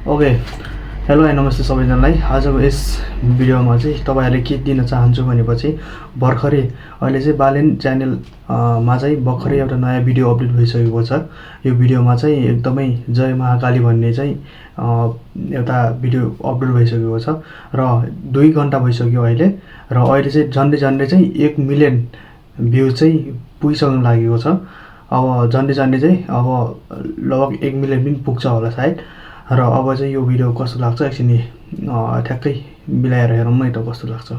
Okay hello and नमस्ते सबैजनालाई। आजको यस भिडियोमा चाहिँ तपाईहरुले के दिन चाहन्छु भनेपछि भर्खरै अहिले चाहिँ बालेन च्यानल मा चाहिँ भर्खरै एउटा नयाँ भिडियो अपडेट भइसकेको छ। यो भिडियोमा चाहिँ एकदमै जय महाकाली भन्ने चाहिँ एउटा भिडियो अपलोड भइसकेको छ र 2 घण्टा भइसक्यो अहिले र अहिले चाहिँ झन्डै चाहिँ 1 मिलियन भ्यू चाहिँ पुगिसक्न लागेको छ। अब झन्डै चाहिँ अब लगभग 1 मिलियन पनि पुग्छ होला सायद। र अब चाहिँ यो भिडियो कस्तो लाग्छ एकछिन ठ्याक्कै मिलाएर हेरौँ न त कस्तो लाग्छ।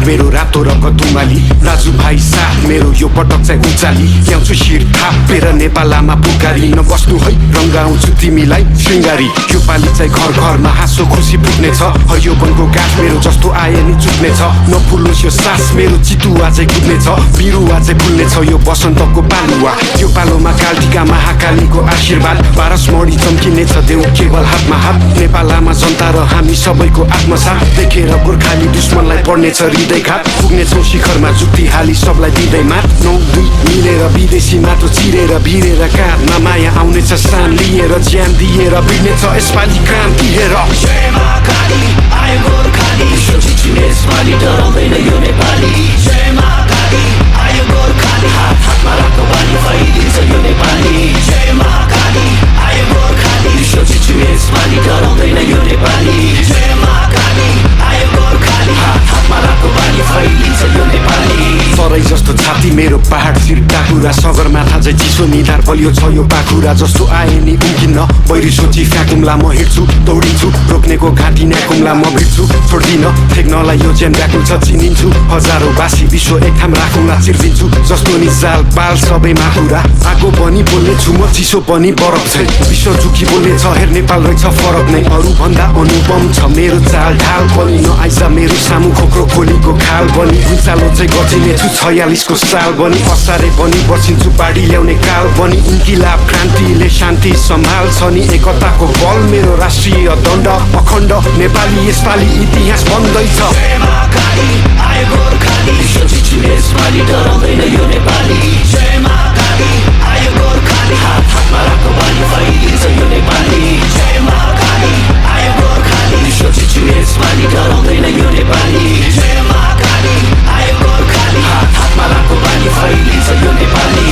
मेरो रातो र कतुमाली राजु भाइ साथ मेरो यो पटक चाहिँ उचाली ल्याउँछु शिर थापेर नेपालमा पुकारी नबस्नु है रंगाउँछु तिमीलाई श्रृंगारी। यो पाली चाहिँ घर घरमा हाँसो खुसी पुग्नेछ। हरियो वनको गाछ मेरो जस्तो आए नि चुक्नेछ। नफुलोस् यो सास मेरो चितुवा चाहिँ कुद्नेछ। बिरुवा चाहिँ फुल्नेछ यो बसन्तको पालुवा। यो पालोमा कालटिका महाकालीको आशीर्वाद पारसमणि चम्किनेछ देऊ केवल हातमा हात। नेपालमा जनता र हामी सबैको आत्मसाथ देखेर गोर्खाली दुश्मनलाई पर्नेछ हृदय घात। पुग्नेछौँ शिखरमा जुक्ति हाली सबलाई दिँदै मात। 9-2 मिलेर विदेशी माटो चिरेर भिरेर काँधमा माया आउनेछ स्थान लिएर ज्यान दिएर बिग्नेछ यसपालि क्रान्ति हेर। जय महाकाली आयो गोर्खाली सोचिने यसपालि डराउँदैन यो नेपाली। जय महाकाली आयो गोर्खाली हातमा राखो बाली फैलिन्छ यो नेपाली। जय महाकाली आयो गोर्खाली सोचिने यसपालि डराउँदैन यो नेपाली। जय महाकाली आयो गोर्खाली हातमा राखो बाली फैलिन्छ यो नेपाली। सरै जस्तो छाती मेरो पहाड शिर टाकुरा सगरमाथा चाहिँ चिसो निधार बलियो छ यो पाखुरा। जस्तो आए नि उम्किन्न बैरी सोची फ्याकुम्ला म हिँड्छु दौडिन्छु रोक्नेको घाँटी न्याकुम्ला म भिड्छु छोड्दिन ठेक्नलाई यो ज्यान व्याकुल छ चिनिन्छु। हजारौँ बासी विश्व एक ठाम राखुम्ला चिर्दिन्छु जस्तो नि जाल पाल सबैमा कुरा। आगो पनि बोल्ने छु म चिसो पनि बरफ छैन विश्व झुकी बोल्ने छ हेर नेपाल रहेछ फरक नै अरू भन्दा अनुपम छ मेरो चाल ढाल पनि नआइज मेरो सामु खोक्रो खोलीको खाल बनी उचालो चाहिँ गर्दिने छु 46 को साल बनी असारे बनी बसिन्छु पाडी ल्याउने काल बनी इन्किलाब क्रान्तिले शान्ति सम्हाल्छ नि एकताको बल मेरो राष्ट्रिय दण्ड अखण्ड नेपाली यसपालि इतिहास बन्दैछ। जय महाकाली आयो गोर्खाली सोचिने यसपालि डराउँदैन यो नेपाली। जय महाकाली आयो गोर्खाली हातमा राखो बाली फैलिन्छ यो नेपाली। जय महाकाली आयो गोर्खाली सोचिने यसपालि डराउँदैन यो नेपाली। जय महाकाली आयो गोर्खाली हातमा राखो बाली फैलिन्छ यो नेपाली।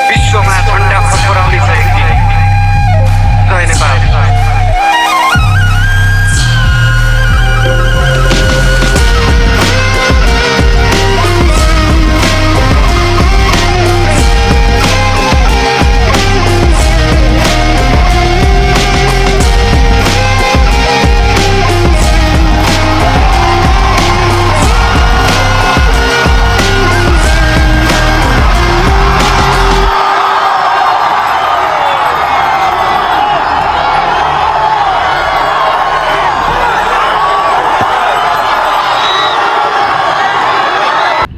विश्वमा झण्डा फहराउने छ एक दिन। जय नेपाल।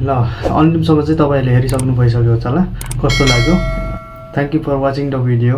ल अन्तिमसम्म चाहिँ तपाईहरुले हेरिसक्नु भइसक्यो होला कस्तो लाग्यो। Thank you for watching the video.